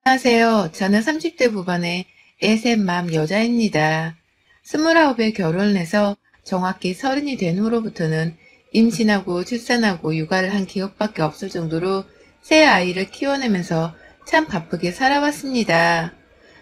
안녕하세요. 저는 30대 후반의 애셋맘 여자입니다. 29에 결혼을 해서 정확히 30이 된 후로부터는 임신하고 출산하고 육아를 한 기억밖에 없을 정도로 새 아이를 키워내면서 참 바쁘게 살아왔습니다.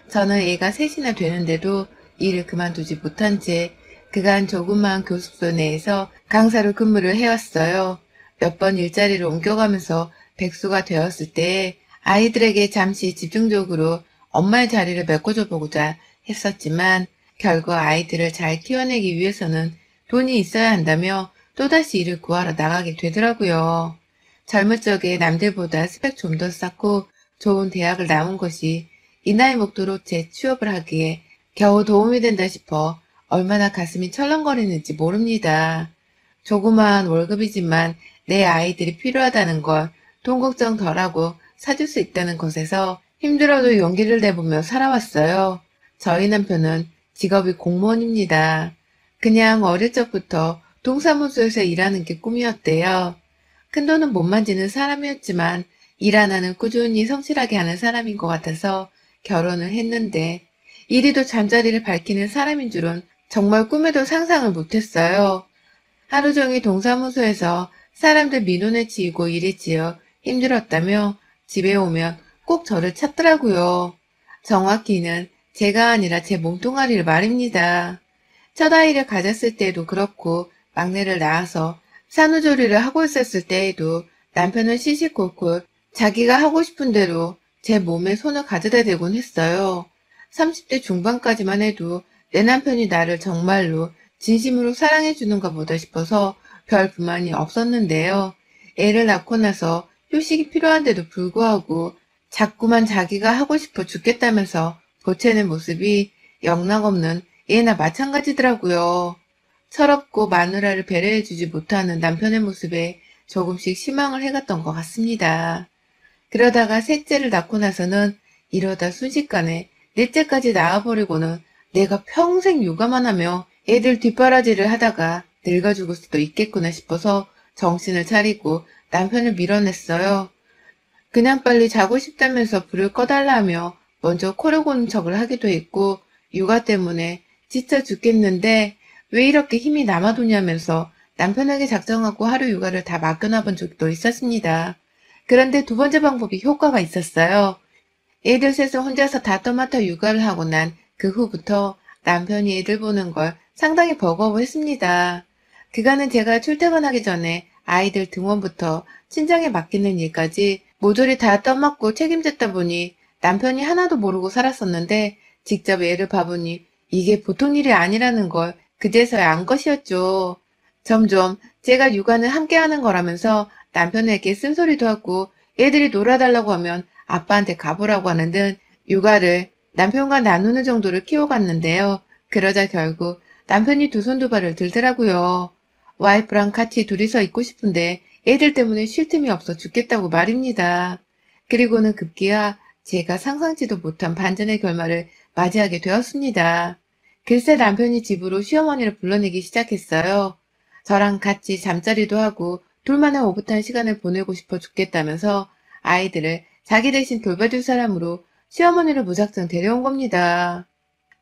저는 애가 셋이나 되는데도 일을 그만두지 못한 채 그간 조그마한 교습소 내에서 강사로 근무를 해왔어요. 몇 번 일자리를 옮겨가면서 백수가 되었을 때 아이들에게 잠시 집중적으로 엄마의 자리를 메꿔줘 보고자 했었지만 결국 아이들을 잘 키워내기 위해서는 돈이 있어야 한다며 또다시 일을 구하러 나가게 되더라고요. 젊을 적에 남들보다 스펙 좀 더 쌓고 좋은 대학을 나온 것이 이 나이 먹도록 제 취업을 하기에 겨우 도움이 된다 싶어 얼마나 가슴이 철렁거리는지 모릅니다. 조그마한 월급이지만 내 아이들이 필요하다는 걸 돈 걱정 덜하고 사줄 수 있다는 것에서 힘들어도 용기를 내보며 살아왔어요. 저희 남편은 직업이 공무원입니다. 그냥 어릴 적부터 동사무소에서 일하는 게 꿈이었대요. 큰돈은 못 만지는 사람이었지만 일 하나는 꾸준히 성실하게 하는 사람인 것 같아서 결혼을 했는데 이리도 잠자리를 밝히는 사람인 줄은 정말 꿈에도 상상을 못했어요. 하루 종일 동사무소에서 사람들 민원에 치이고 일에 치여 힘들었다며 집에 오면 꼭 저를 찾더라고요. 정확히는 제가 아니라 제 몸뚱아리를 말입니다. 첫 아이를 가졌을 때에도 그렇고 막내를 낳아서 산후조리를 하고 있었을 때에도 남편은 시시콜콜 자기가 하고 싶은 대로 제 몸에 손을 가져다 대곤 했어요. 30대 중반까지만 해도 내 남편이 나를 정말로 진심으로 사랑해주는가 보다 싶어서 별 불만이 없었는데요. 애를 낳고 나서 휴식이 필요한데도 불구하고 자꾸만 자기가 하고 싶어 죽겠다면서 보채는 모습이 영락없는 얘나 마찬가지더라고요. 철없고 마누라를 배려해주지 못하는 남편의 모습에 조금씩 실망을 해갔던 것 같습니다. 그러다가 셋째를 낳고 나서는 이러다 순식간에 넷째까지 낳아버리고는 내가 평생 육아만 하며 애들 뒷바라지를 하다가 늙어 죽을 수도 있겠구나 싶어서 정신을 차리고 남편을 밀어냈어요. 그냥 빨리 자고 싶다면서 불을 꺼달라 하며 먼저 코를 고는 척을 하기도 했고 육아 때문에 지쳐 죽겠는데 왜 이렇게 힘이 남아도냐면서 남편에게 작정하고 하루 육아를 다 맡겨놔본 적도 있었습니다. 그런데 두 번째 방법이 효과가 있었어요. 애들 셋을 혼자서 다 떠맡아 육아를 하고 난 그 후부터 남편이 애들 보는 걸 상당히 버거워했습니다. 그간은 제가 출퇴근하기 전에 아이들 등원부터 친정에 맡기는 일까지 모조리 다 떠맡고 책임졌다 보니 남편이 하나도 모르고 살았었는데 직접 애를 봐보니 이게 보통 일이 아니라는 걸 그제서야 안 것이었죠. 점점 제가 육아는 함께하는 거라면서 남편에게 쓴소리도 하고 애들이 놀아달라고 하면 아빠한테 가보라고 하는 등 육아를 남편과 나누는 정도를 키워갔는데요. 그러자 결국 남편이 두 손 두 발을 들더라고요. 와이프랑 같이 둘이서 있고 싶은데 애들 때문에 쉴 틈이 없어 죽겠다고 말입니다. 그리고는 급기야 제가 상상치도 못한 반전의 결말을 맞이하게 되었습니다. 글쎄 남편이 집으로 시어머니를 불러내기 시작했어요. 저랑 같이 잠자리도 하고 둘만의 오붓한 시간을 보내고 싶어 죽겠다면서 아이들을 자기 대신 돌봐줄 사람으로 시어머니를 무작정 데려온 겁니다.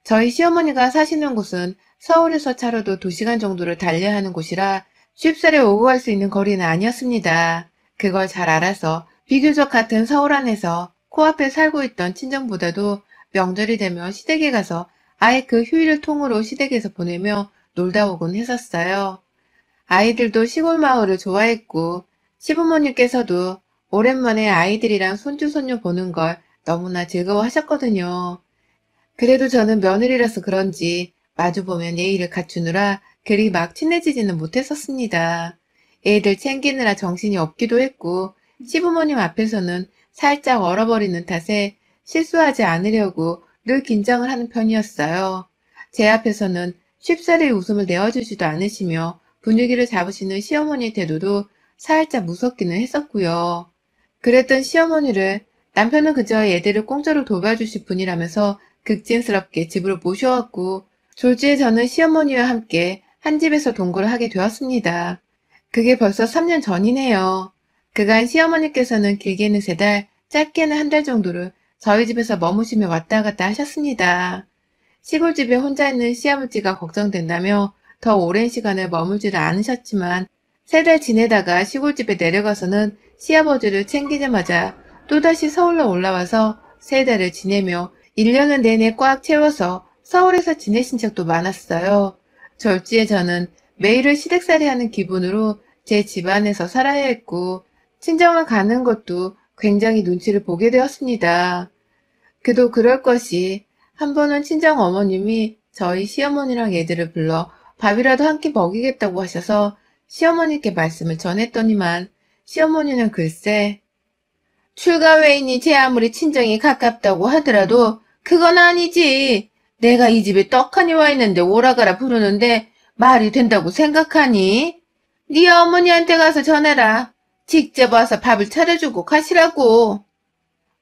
저희 시어머니가 사시는 곳은 서울에서 차로도 2시간 정도를 달려야 하는 곳이라 쉽사리 오고 갈 수 있는 거리는 아니었습니다. 그걸 잘 알아서 비교적 같은 서울 안에서 코앞에 살고 있던 친정보다도 명절이 되면 시댁에 가서 아예 그 휴일을 통으로 시댁에서 보내며 놀다 오곤 했었어요. 아이들도 시골 마을을 좋아했고 시부모님께서도 오랜만에 아이들이랑 손주 손녀 보는 걸 너무나 즐거워하셨거든요. 그래도 저는 며느리라서 그런지 마주보면 예의를 갖추느라 그리 막 친해지지는 못했었습니다. 애들 챙기느라 정신이 없기도 했고 시부모님 앞에서는 살짝 얼어버리는 탓에 실수하지 않으려고 늘 긴장을 하는 편이었어요. 제 앞에서는 쉽사리 웃음을 내어주지도 않으시며 분위기를 잡으시는 시어머니의 태도도 살짝 무섭기는 했었고요. 그랬던 시어머니를 남편은 그저 애들을 공짜로 돌봐주실 분이라면서 극진스럽게 집으로 모셔왔고 졸지에 저는 시어머니와 함께 한 집에서 동거를 하게 되었습니다. 그게 벌써 3년 전이네요. 그간 시어머니께서는 길게는 3달, 짧게는 1달 정도를 저희 집에서 머무시며 왔다 갔다 하셨습니다. 시골집에 혼자 있는 시아버지가 걱정된다며 더 오랜 시간을 머물지를 않으셨지만 3달 지내다가 시골집에 내려가서는 시아버지를 챙기자마자 또다시 서울로 올라와서 3달을 지내며 1년을 내내 꽉 채워서 서울에서 지내신 적도 많았어요. 졸지에 저는 매일을 시댁살이하는 기분으로 제 집안에서 살아야 했고 친정을 가는 것도 굉장히 눈치를 보게 되었습니다. 그도 그럴 것이 한 번은 친정 어머님이 저희 시어머니랑 애들을 불러 밥이라도 한 끼 먹이겠다고 하셔서 시어머니께 말씀을 전했더니만 시어머니는 글쎄 출가 외인이 제 아무리 친정이 가깝다고 하더라도 그건 아니지. 내가 이 집에 떡하니 와 있는데 오라가라 부르는데 말이 된다고 생각하니? 네 어머니한테 가서 전해라. 직접 와서 밥을 차려주고 가시라고.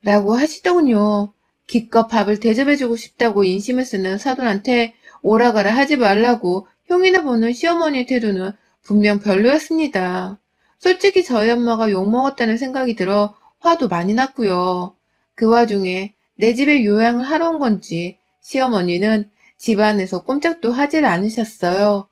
라고 하시더군요. 기껏 밥을 대접해주고 싶다고 인심을 쓰는 사돈한테 오라가라 하지 말라고 흉이나 보는 시어머니의 태도는 분명 별로였습니다. 솔직히 저희 엄마가 욕먹었다는 생각이 들어 화도 많이 났고요. 그 와중에 내 집에 요양을 하러 온 건지 시어머니는 집안에서 꼼짝도 하질 않으셨어요.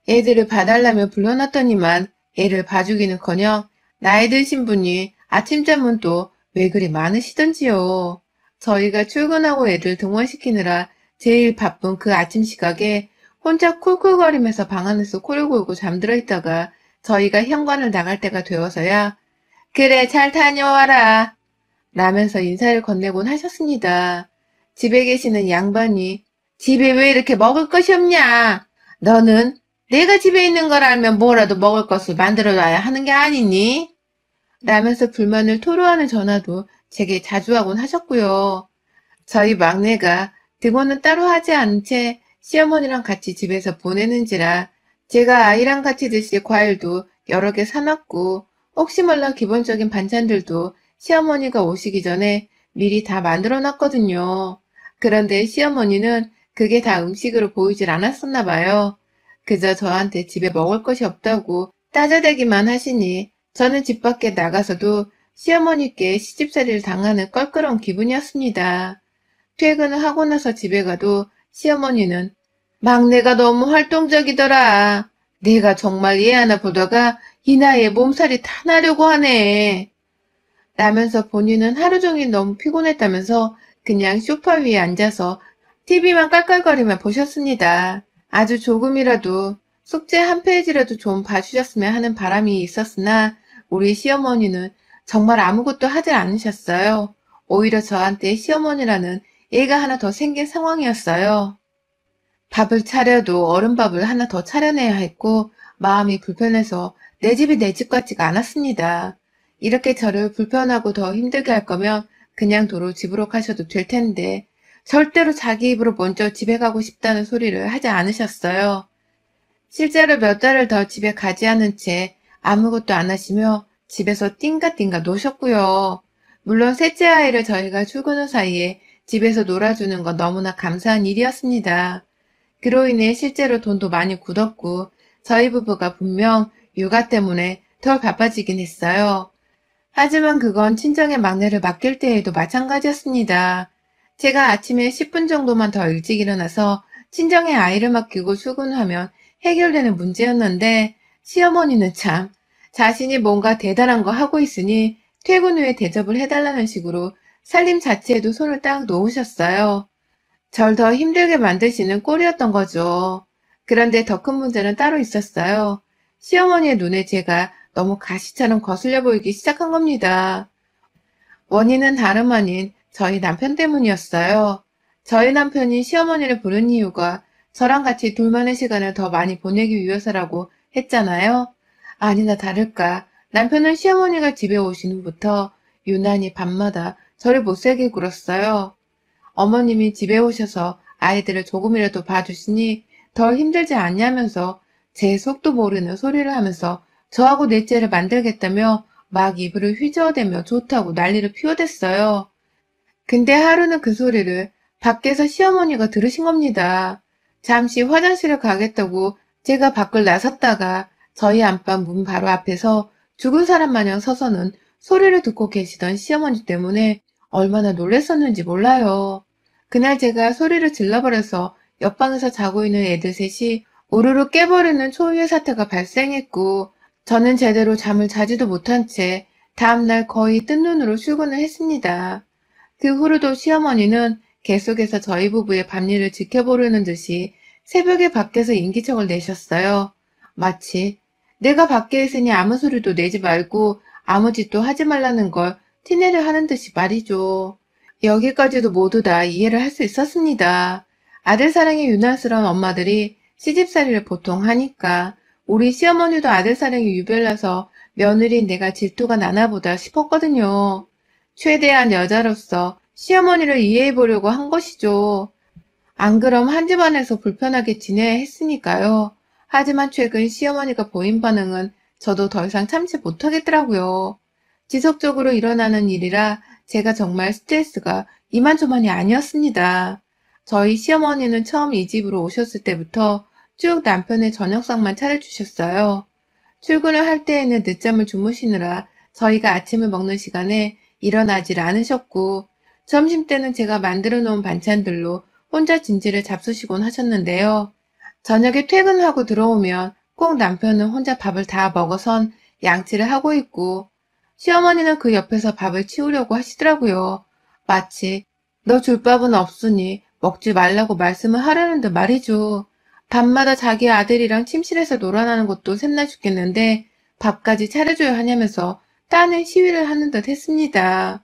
애들을 봐달라며 불러놨더니만 애를 봐주기는커녕 나이 드신 분이 아침잠은 또 왜 그리 많으시던지요. 저희가 출근하고 애들 등원시키느라 제일 바쁜 그 아침 시각에 혼자 쿨쿨거리면서 방 안에서 코를 골고 잠들어 있다가 저희가 현관을 나갈 때가 되어서야 그래 잘 다녀와라 라면서 인사를 건네곤 하셨습니다. 집에 계시는 양반이 집에 왜 이렇게 먹을 것이 없냐? 너는 내가 집에 있는 걸 알면 뭐라도 먹을 것을 만들어놔야 하는 게 아니니? 라면서 불만을 토로하는 전화도 제게 자주 하곤 하셨고요. 저희 막내가 등원은 따로 하지 않은 채 시어머니랑 같이 집에서 보내는지라 제가 아이랑 같이 드실 과일도 여러 개 사놨고 혹시 몰라 기본적인 반찬들도 시어머니가 오시기 전에 미리 다 만들어 놨거든요. 그런데 시어머니는 그게 다 음식으로 보이질 않았었나 봐요. 그저 저한테 집에 먹을 것이 없다고 따져대기만 하시니 저는 집 밖에 나가서도 시어머니께 시집살이를 당하는 껄끄러운 기분이었습니다. 퇴근을 하고 나서 집에 가도 시어머니는 막내가 너무 활동적이더라. 내가 정말 얘 하나 보다가 이 나이에 몸살이 다 나려고 하네. 라면서 본인은 하루 종일 너무 피곤했다면서 그냥 소파 위에 앉아서 TV만 깔깔거리며 보셨습니다. 아주 조금이라도 숙제 한 페이지라도 좀 봐주셨으면 하는 바람이 있었으나 우리 시어머니는 정말 아무것도 하지 않으셨어요. 오히려 저한테 시어머니라는 애가 하나 더 생긴 상황이었어요. 밥을 차려도 어른밥을 하나 더 차려내야 했고 마음이 불편해서 내 집이 내 집 같지가 않았습니다. 이렇게 저를 불편하고 더 힘들게 할 거면 그냥 도로 집으로 가셔도 될 텐데 절대로 자기 입으로 먼저 집에 가고 싶다는 소리를 하지 않으셨어요. 실제로 몇 달을 더 집에 가지 않은 채 아무것도 안 하시며 집에서 띵가띵가 노셨고요. 물론 셋째 아이를 저희가 출근 후 사이에 집에서 놀아주는 건 너무나 감사한 일이었습니다. 그로 인해 실제로 돈도 많이 굳었고 저희 부부가 분명 육아 때문에 덜 바빠지긴 했어요. 하지만 그건 친정의 막내를 맡길 때에도 마찬가지였습니다. 제가 아침에 10분 정도만 더 일찍 일어나서 친정의 아이를 맡기고 출근하면 해결되는 문제였는데 시어머니는 참 자신이 뭔가 대단한 거 하고 있으니 퇴근 후에 대접을 해달라는 식으로 살림 자체에도 손을 딱 놓으셨어요. 절 더 힘들게 만드시는 꼴이었던 거죠. 그런데 더 큰 문제는 따로 있었어요. 시어머니의 눈에 제가 너무 가시처럼 거슬려 보이기 시작한 겁니다. 원인은 다름 아닌 저희 남편 때문이었어요. 저희 남편이 시어머니를 부른 이유가 저랑 같이 둘만의 시간을 더 많이 보내기 위해서라고 했잖아요. 아니나 다를까 남편은 시어머니가 집에 오신 후부터 유난히 밤마다 저를 못살게 굴었어요. 어머님이 집에 오셔서 아이들을 조금이라도 봐주시니 덜 힘들지 않냐면서 제 속도 모르는 소리를 하면서 저하고 넷째를 만들겠다며 막 이불을 휘저어대며 좋다고 난리를 피워댔어요. 근데 하루는 그 소리를 밖에서 시어머니가 들으신 겁니다. 잠시 화장실을 가겠다고 제가 밖을 나섰다가 저희 안방 문 바로 앞에서 죽은 사람 마냥 서서는 소리를 듣고 계시던 시어머니 때문에 얼마나 놀랬었는지 몰라요. 그날 제가 소리를 질러버려서 옆방에서 자고 있는 애들 셋이 우르르 깨버리는 초유의 사태가 발생했고, 저는 제대로 잠을 자지도 못한 채 다음날 거의 뜬 눈으로 출근을 했습니다. 그 후로도 시어머니는 계속해서 저희 부부의 밤일을 지켜보려는 듯이 새벽에 밖에서 인기척을 내셨어요. 마치 내가 밖에 있으니 아무 소리도 내지 말고 아무 짓도 하지 말라는 걸 티내려 하는 듯이 말이죠. 여기까지도 모두 다 이해를 할 수 있었습니다. 아들 사랑에 유난스러운 엄마들이 시집살이를 보통 하니까 우리 시어머니도 아들 사랑에 유별나서 며느리인 내가 질투가 나나 보다 싶었거든요. 최대한 여자로서 시어머니를 이해해 보려고 한 것이죠. 안 그럼 한 집안에서 불편하게 지내야 했으니까요. 하지만 최근 시어머니가 보인 반응은 저도 더 이상 참지 못하겠더라고요. 지속적으로 일어나는 일이라 제가 정말 스트레스가 이만저만이 아니었습니다. 저희 시어머니는 처음 이 집으로 오셨을 때부터 쭉 남편의 저녁상만 차려주셨어요. 출근을 할 때에는 늦잠을 주무시느라 저희가 아침을 먹는 시간에 일어나질 않으셨고, 점심때는 제가 만들어 놓은 반찬들로 혼자 진지를 잡수시곤 하셨는데요. 저녁에 퇴근하고 들어오면 꼭 남편은 혼자 밥을 다 먹어선 양치를 하고 있고, 시어머니는 그 옆에서 밥을 치우려고 하시더라고요. 마치 너 줄 밥은 없으니 먹지 말라고 말씀을 하려는 듯 말이죠. 밤마다 자기 아들이랑 침실에서 놀아나는 것도 샘나 죽겠는데 밥까지 차려줘야 하냐면서 따는 시위를 하는 듯 했습니다.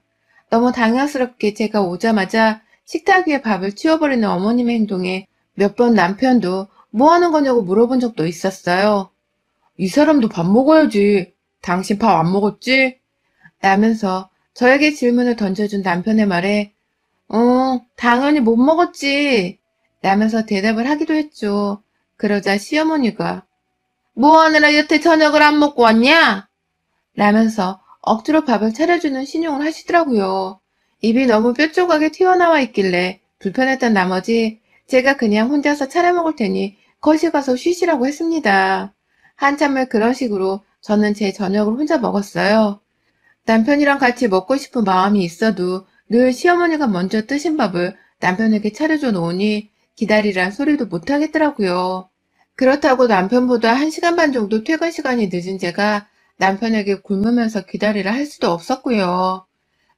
너무 당황스럽게 제가 오자마자 식탁 위에 밥을 치워버리는 어머님의 행동에 몇 번 남편도 뭐 하는 거냐고 물어본 적도 있었어요. 이 사람도 밥 먹어야지. 당신 밥 안 먹었지? 라면서 저에게 질문을 던져준 남편의 말에 당연히 못 먹었지. 라면서 대답을 하기도 했죠. 그러자 시어머니가 뭐 하느라 여태 저녁을 안 먹고 왔냐? 라면서 억지로 밥을 차려주는 신용을 하시더라고요. 입이 너무 뾰족하게 튀어나와 있길래 불편했던 나머지 제가 그냥 혼자서 차려 먹을 테니 거실 가서 쉬시라고 했습니다. 한참을 그런 식으로 저는 제 저녁을 혼자 먹었어요. 남편이랑 같이 먹고 싶은 마음이 있어도 늘 시어머니가 먼저 뜨신 밥을 남편에게 차려줘 놓으니 기다리란 소리도 못 하겠더라고요. 그렇다고 남편보다 1시간 반 정도 퇴근 시간이 늦은 제가 남편에게 굶으면서 기다리라 할 수도 없었고요.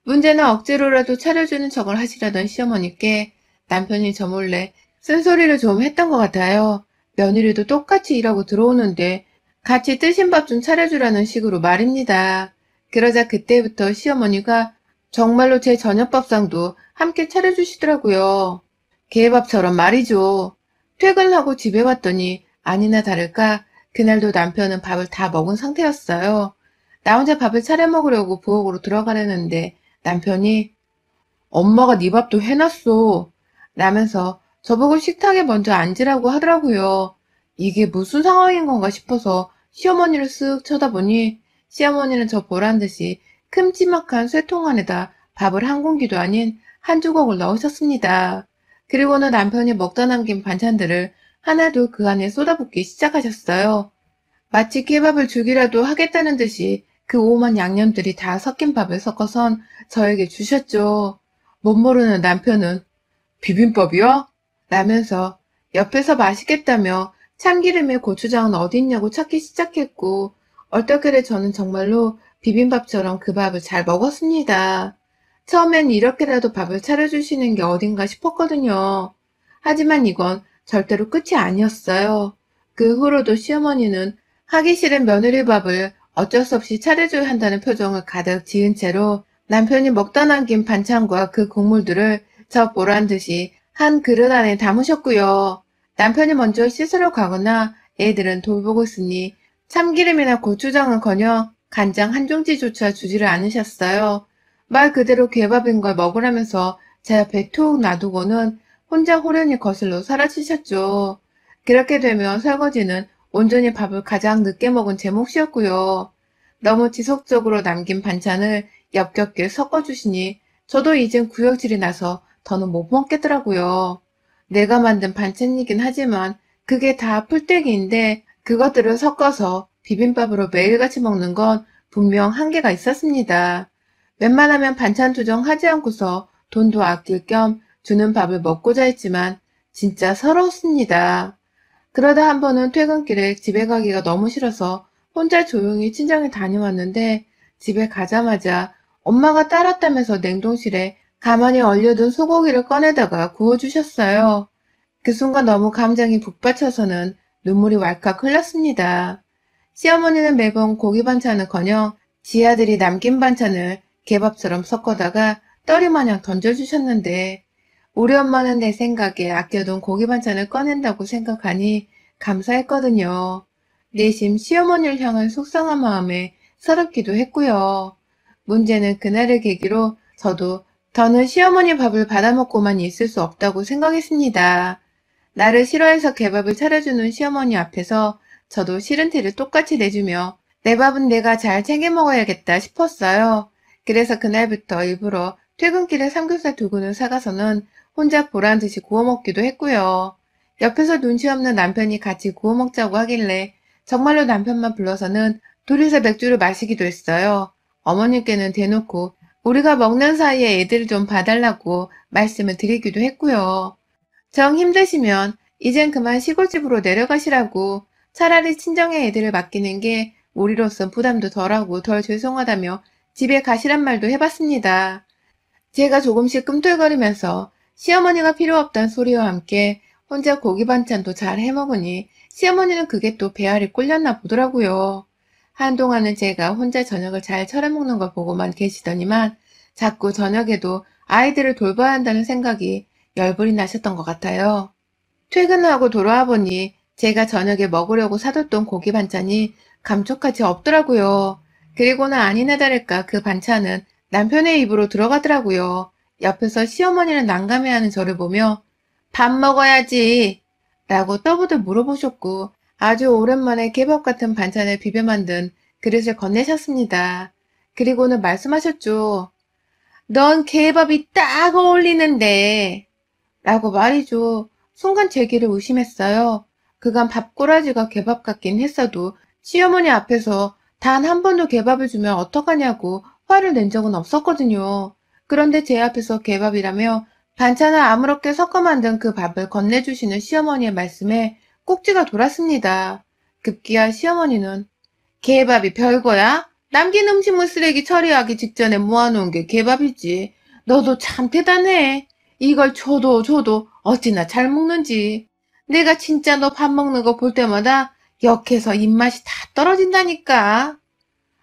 문제는 억지로라도 차려주는 척을 하시려던 시어머니께 남편이 저 몰래 쓴소리를 좀 했던 것 같아요. 며느리도 똑같이 일하고 들어오는데 같이 뜨신 밥 좀 차려주라는 식으로 말입니다. 그러자 그때부터 시어머니가 정말로 제 저녁밥상도 함께 차려주시더라고요. 개밥처럼 말이죠. 퇴근하고 집에 왔더니 아니나 다를까 그날도 남편은 밥을 다 먹은 상태였어요. 나 혼자 밥을 차려 먹으려고 부엌으로 들어가려는데 남편이 엄마가 네 밥도 해놨어 라면서 저보고 식탁에 먼저 앉으라고 하더라고요. 이게 무슨 상황인 건가 싶어서 시어머니를 쓱 쳐다보니 시어머니는 저 보란 듯이 큼지막한 쇠통 안에다 밥을 한 공기도 아닌 한 주걱을 넣으셨습니다. 그리고는 남편이 먹다 남긴 반찬들을 하나둘 그 안에 쏟아붓기 시작하셨어요. 마치 케밥을 주기라도 하겠다는 듯이 그 오만 양념들이 다 섞인 밥을 섞어선 저에게 주셨죠. 못 모르는 남편은 비빔밥이야? 라면서 옆에서 맛있겠다며 참기름에 고추장은 어디 있냐고 찾기 시작했고 얼떨결에 저는 정말로 비빔밥처럼 그 밥을 잘 먹었습니다. 처음엔 이렇게라도 밥을 차려주시는 게 어딘가 싶었거든요. 하지만 이건 절대로 끝이 아니었어요. 그 후로도 시어머니는 하기 싫은 며느리 밥을 어쩔 수 없이 차려줘야 한다는 표정을 가득 지은 채로 남편이 먹다 남긴 반찬과 그 국물들을 저 보란 듯이 한 그릇 안에 담으셨고요. 남편이 먼저 씻으러 가거나 애들은 돌보고 있으니 참기름이나 고추장은커녕 간장 한 종지조차 주지를 않으셨어요. 말 그대로 개밥인 걸 먹으라면서 제 앞에 툭 놔두고는 혼자 호련히 거실로 사라지셨죠. 그렇게 되면 설거지는 온전히 밥을 가장 늦게 먹은 제 몫이었고요. 너무 지속적으로 남긴 반찬을 엽겹게 섞어주시니 저도 이젠 구역질이 나서 더는 못 먹겠더라고요. 내가 만든 반찬이긴 하지만 그게 다 풀떼기인데 그것들을 섞어서 비빔밥으로 매일같이 먹는 건 분명 한계가 있었습니다. 웬만하면 반찬 투정 하지 않고서 돈도 아낄 겸 주는 밥을 먹고자 했지만 진짜 서러웠습니다. 그러다 한 번은 퇴근길에 집에 가기가 너무 싫어서 혼자 조용히 친정에 다녀왔는데 집에 가자마자 엄마가 따랐다면서 냉동실에 가만히 얼려둔 소고기를 꺼내다가 구워주셨어요. 그 순간 너무 감정이 북받쳐서는 눈물이 왈칵 흘렀습니다. 시어머니는 매번 고기 반찬은커녕 지아들이 남긴 반찬을 개밥처럼 섞어다가 떨이마냥 던져주셨는데 우리 엄마는 내 생각에 아껴둔 고기 반찬을 꺼낸다고 생각하니 감사했거든요. 내심 시어머니를 향한 속상한 마음에 서럽기도 했고요. 문제는 그날을 계기로 저도 더는 시어머니 밥을 받아먹고만 있을 수 없다고 생각했습니다. 나를 싫어해서 개밥을 차려주는 시어머니 앞에서 저도 싫은 티를 똑같이 내주며 내 밥은 내가 잘 챙겨 먹어야겠다 싶었어요. 그래서 그날부터 일부러 퇴근길에 삼겹살 2근을 사가서는 혼자 보란듯이 구워 먹기도 했고요. 옆에서 눈치 없는 남편이 같이 구워 먹자고 하길래 정말로 남편만 불러서는 둘이서 맥주를 마시기도 했어요. 어머님께는 대놓고 우리가 먹는 사이에 애들 좀 봐달라고 말씀을 드리기도 했고요. 정 힘드시면 이젠 그만 시골집으로 내려가시라고 차라리 친정에 애들을 맡기는 게 우리로선 부담도 덜하고 덜 죄송하다며 집에 가시란 말도 해봤습니다. 제가 조금씩 꿈틀거리면서 시어머니가 필요 없단 소리와 함께 혼자 고기 반찬도 잘 해먹으니 시어머니는 그게 또 배알이 꼴렸나 보더라고요. 한동안은 제가 혼자 저녁을 잘 차려먹는 걸 보고만 계시더니만 자꾸 저녁에도 아이들을 돌봐야 한다는 생각이 열불이 나셨던 것 같아요. 퇴근하고 돌아와 보니 제가 저녁에 먹으려고 사뒀던 고기 반찬이 감쪽같이 없더라고요. 그리고는 아니나 다를까 그 반찬은 남편의 입으로 들어가더라고요. 옆에서 시어머니는 난감해하는 저를 보며 밥 먹어야지 라고 떠부들 물어보셨고 아주 오랜만에 개밥 같은 반찬을 비벼 만든 그릇을 건네셨습니다. 그리고는 말씀하셨죠. 넌 개밥이 딱 어울리는데 라고 말이죠. 순간 제 귀를 의심했어요. 그간 밥꼬라지가 개밥 같긴 했어도 시어머니 앞에서 단 한 번도 개밥을 주면 어떡하냐고 화를 낸 적은 없었거든요. 그런데 제 앞에서 개밥이라며 반찬을 아무렇게 섞어 만든 그 밥을 건네주시는 시어머니의 말씀에 꼭지가 돌았습니다. 급기야 시어머니는 개밥이 별거야? 남긴 음식물 쓰레기 처리하기 직전에 모아놓은 게 개밥이지. 너도 참 대단해. 이걸 줘도 어찌나 잘 먹는지. 내가 진짜 너 밥 먹는 거 볼 때마다 역해서 입맛이 다 떨어진다니까.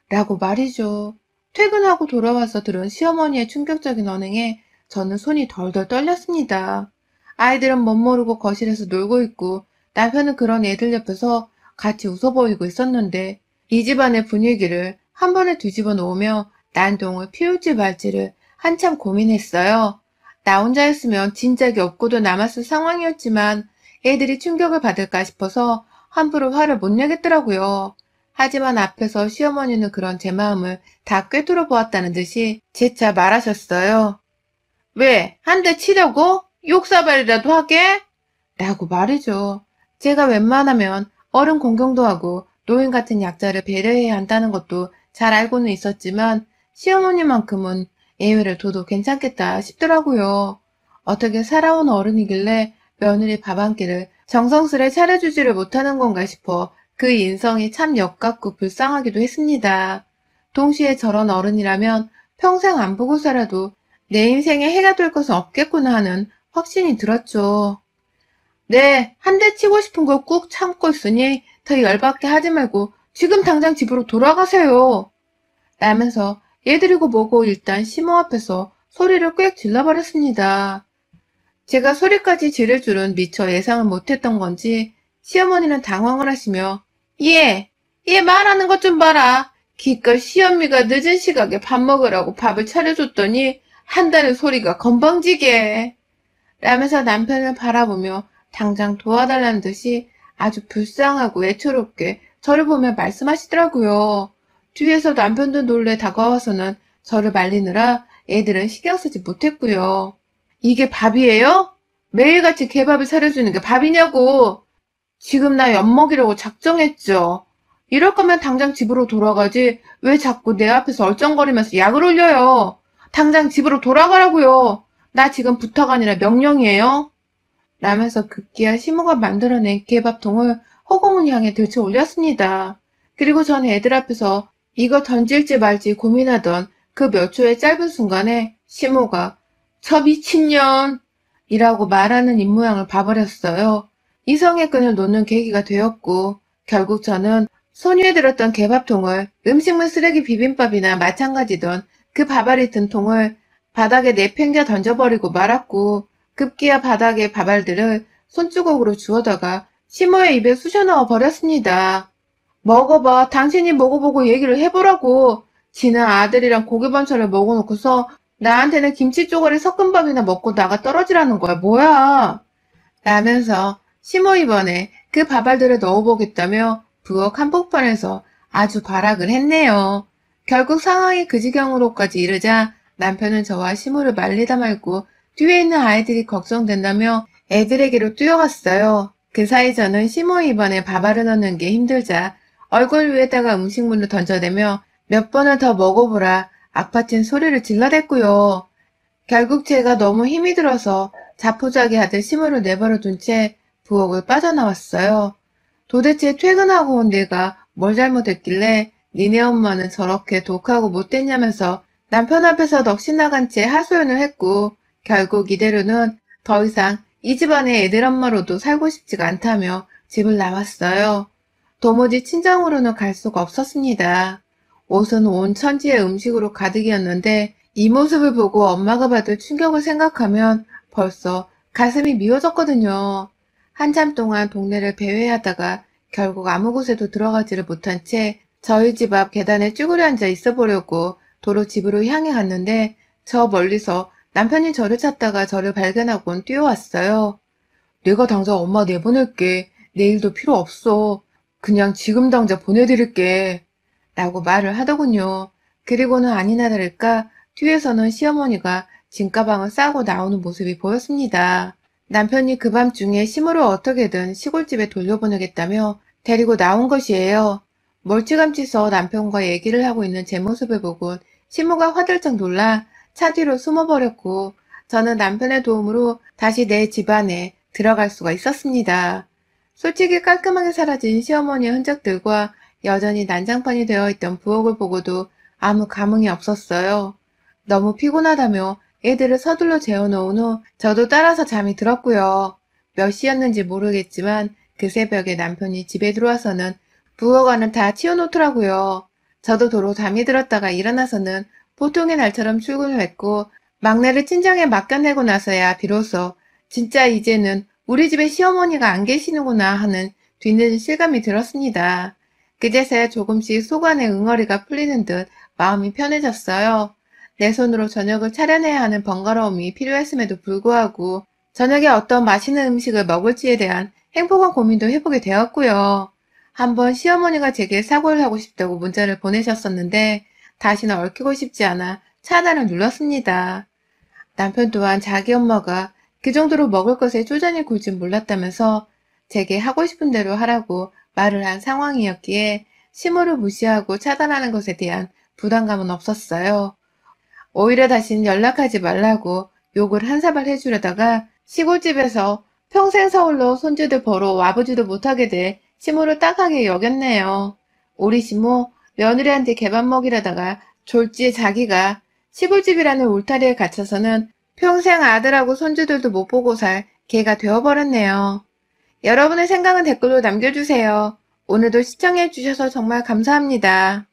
라고 말이죠. 퇴근하고 돌아와서 들은 시어머니의 충격적인 언행에 저는 손이 덜덜 떨렸습니다. 아이들은 멋모르고 거실에서 놀고 있고 남편은 그런 애들 옆에서 같이 웃어 보이고 있었는데 이 집안의 분위기를 한 번에 뒤집어 놓으며 난동을 피울지 말지를 한참 고민했어요. 나 혼자였으면 진작에 없고도 남았을 상황이었지만 애들이 충격을 받을까 싶어서 함부로 화를 못 내겠더라고요. 하지만 앞에서 시어머니는 그런 제 마음을 다 꿰뚫어 보았다는 듯이 재차 말하셨어요. 왜? 한 대 치려고? 욕사발이라도 하게? 라고 말이죠. 제가 웬만하면 어른 공경도 하고 노인 같은 약자를 배려해야 한다는 것도 잘 알고는 있었지만 시어머니만큼은 예외를 둬도 괜찮겠다 싶더라고요. 어떻게 살아온 어른이길래 며느리 밥 한 끼를 정성스레 차려주지를 못하는 건가 싶어 그 인성이 참 역같고 불쌍하기도 했습니다. 동시에 저런 어른이라면 평생 안 보고 살아도 내 인생에 해가 될 것은 없겠구나 하는 확신이 들었죠. 네, 한 대 치고 싶은 걸 꾹 참고 있으니 더 열받게 하지 말고 지금 당장 집으로 돌아가세요. 라면서 얘들이고 뭐고 일단 시모 앞에서 소리를 꽥 질러버렸습니다. 제가 소리까지 지를 줄은 미처 예상을 못했던 건지 시어머니는 당황을 하시며 얘 말하는 것 좀 봐라. 기껏 시어미가 늦은 시각에 밥 먹으라고 밥을 차려줬더니 한다는 소리가 건방지게 라면서 남편을 바라보며 당장 도와달라는 듯이 아주 불쌍하고 애처롭게 저를 보며 말씀하시더라고요. 뒤에서 남편도 놀래 다가와서는 저를 말리느라 애들은 신경 쓰지 못했고요. 이게 밥이에요? 매일같이 개밥을 차려주는 게 밥이냐고. 지금 나 엿먹이려고 작정했죠. 이럴 거면 당장 집으로 돌아가지. 왜 자꾸 내 앞에서 얼쩡거리면서 약을 올려요? 당장 집으로 돌아가라고요. 나 지금 부탁 아니라 명령이에요. 라면서 급기야 시모가 만들어낸 개밥통을 허공을 향해 들쳐 올렸습니다. 그리고 전 애들 앞에서 이거 던질지 말지 고민하던 그 몇 초의 짧은 순간에 시모가 저 미친년! 이라고 말하는 입모양을 봐버렸어요. 이성의 끈을 놓는 계기가 되었고 결국 저는 손 위에 들었던 개밥통을 음식물 쓰레기 비빔밥이나 마찬가지던 그 밥알이 든 통을 바닥에 내팽겨 던져버리고 말았고 급기야 바닥의 밥알들을 손주걱으로 주워다가 시모의 입에 쑤셔넣어 버렸습니다. 먹어봐. 당신이 먹어보고 얘기를 해보라고. 지는 아들이랑 고기반찬을 먹어놓고서 나한테는 김치 쪼가리 섞은밥이나 먹고 나가 떨어지라는 거야. 뭐야? 라면서 시모 이번에 그 밥알들을 넣어보겠다며 부엌 한복판에서 아주 발악을 했네요. 결국 상황이 그 지경으로까지 이르자 남편은 저와 시모를 말리다 말고 뒤에 있는 아이들이 걱정된다며 애들에게로 뛰어갔어요. 그 사이 저는 시모 입안에 밥알을 넣는 게 힘들자 얼굴 위에다가 음식물을 던져대며 몇 번을 더 먹어보라 악파친 소리를 질러댔고요. 결국 제가 너무 힘이 들어서 자포자기 하듯 시모를 내버려 둔 채 부엌을 빠져나왔어요. 도대체 퇴근하고 온 내가 뭘 잘못했길래 니네 엄마는 저렇게 독하고 못됐냐면서 남편 앞에서 넋이 나간 채 하소연을 했고 결국 이대로는 더 이상 이 집안의 애들 엄마로도 살고 싶지가 않다며 집을 나왔어요. 도무지 친정으로는 갈 수가 없었습니다. 옷은 온 천지의 음식으로 가득이었는데 이 모습을 보고 엄마가 받을 충격을 생각하면 벌써 가슴이 미어졌거든요. 한참 동안 동네를 배회하다가 결국 아무 곳에도 들어가지를 못한 채 저희 집 앞 계단에 쭈그려 앉아 있어 보려고 도로 집으로 향해 갔는데 저 멀리서 남편이 저를 찾다가 저를 발견하곤 뛰어왔어요. 내가 당장 엄마 내보낼게. 내일도 필요 없어. 그냥 지금 당장 보내드릴게. 라고 말을 하더군요. 그리고는 아니나 다를까 뒤에서는 시어머니가 짐가방을 싸고 나오는 모습이 보였습니다. 남편이 그 밤중에 시모를 어떻게든 시골집에 돌려보내겠다며 데리고 나온 것이에요. 멀찌감치 서 남편과 얘기를 하고 있는 제 모습을 보곤 시모가 화들짝 놀라 차 뒤로 숨어버렸고 저는 남편의 도움으로 다시 내 집안에 들어갈 수가 있었습니다. 솔직히 깔끔하게 사라진 시어머니의 흔적들과 여전히 난장판이 되어 있던 부엌을 보고도 아무 감흥이 없었어요. 너무 피곤하다며 애들을 서둘러 재워놓은 후 저도 따라서 잠이 들었고요. 몇 시였는지 모르겠지만 그 새벽에 남편이 집에 들어와서는 부엌 안을 다 치워놓더라고요. 저도 도로 잠이 들었다가 일어나서는 보통의 날처럼 출근을 했고 막내를 친정에 맡겨내고 나서야 비로소 진짜 이제는 우리 집에 시어머니가 안 계시는구나 하는 뒤늦은 실감이 들었습니다. 그제서야 조금씩 속안의 응어리가 풀리는 듯 마음이 편해졌어요. 내 손으로 저녁을 차려내야 하는 번거로움이 필요했음에도 불구하고 저녁에 어떤 맛있는 음식을 먹을지에 대한 행복한 고민도 해보게 되었고요. 한번 시어머니가 제게 사과를 하고 싶다고 문자를 보내셨었는데 다시는 얽히고 싶지 않아 차단을 눌렀습니다. 남편 또한 자기 엄마가 그 정도로 먹을 것에 쪼잔히 굴진 몰랐다면서 제게 하고 싶은 대로 하라고 말을 한 상황이었기에 심호를 무시하고 차단하는 것에 대한 부담감은 없었어요. 오히려 다신 연락하지 말라고 욕을 한 사발 해주려다가 시골집에서 평생 서울로 손주들 보러 와보지도 못하게 돼 시모를 딱하게 여겼네요. 우리 시모 며느리한테 개밥 먹이려다가 졸지에 자기가 시골집이라는 울타리에 갇혀서는 평생 아들하고 손주들도 못 보고 살 개가 되어버렸네요. 여러분의 생각은 댓글로 남겨주세요. 오늘도 시청해주셔서 정말 감사합니다.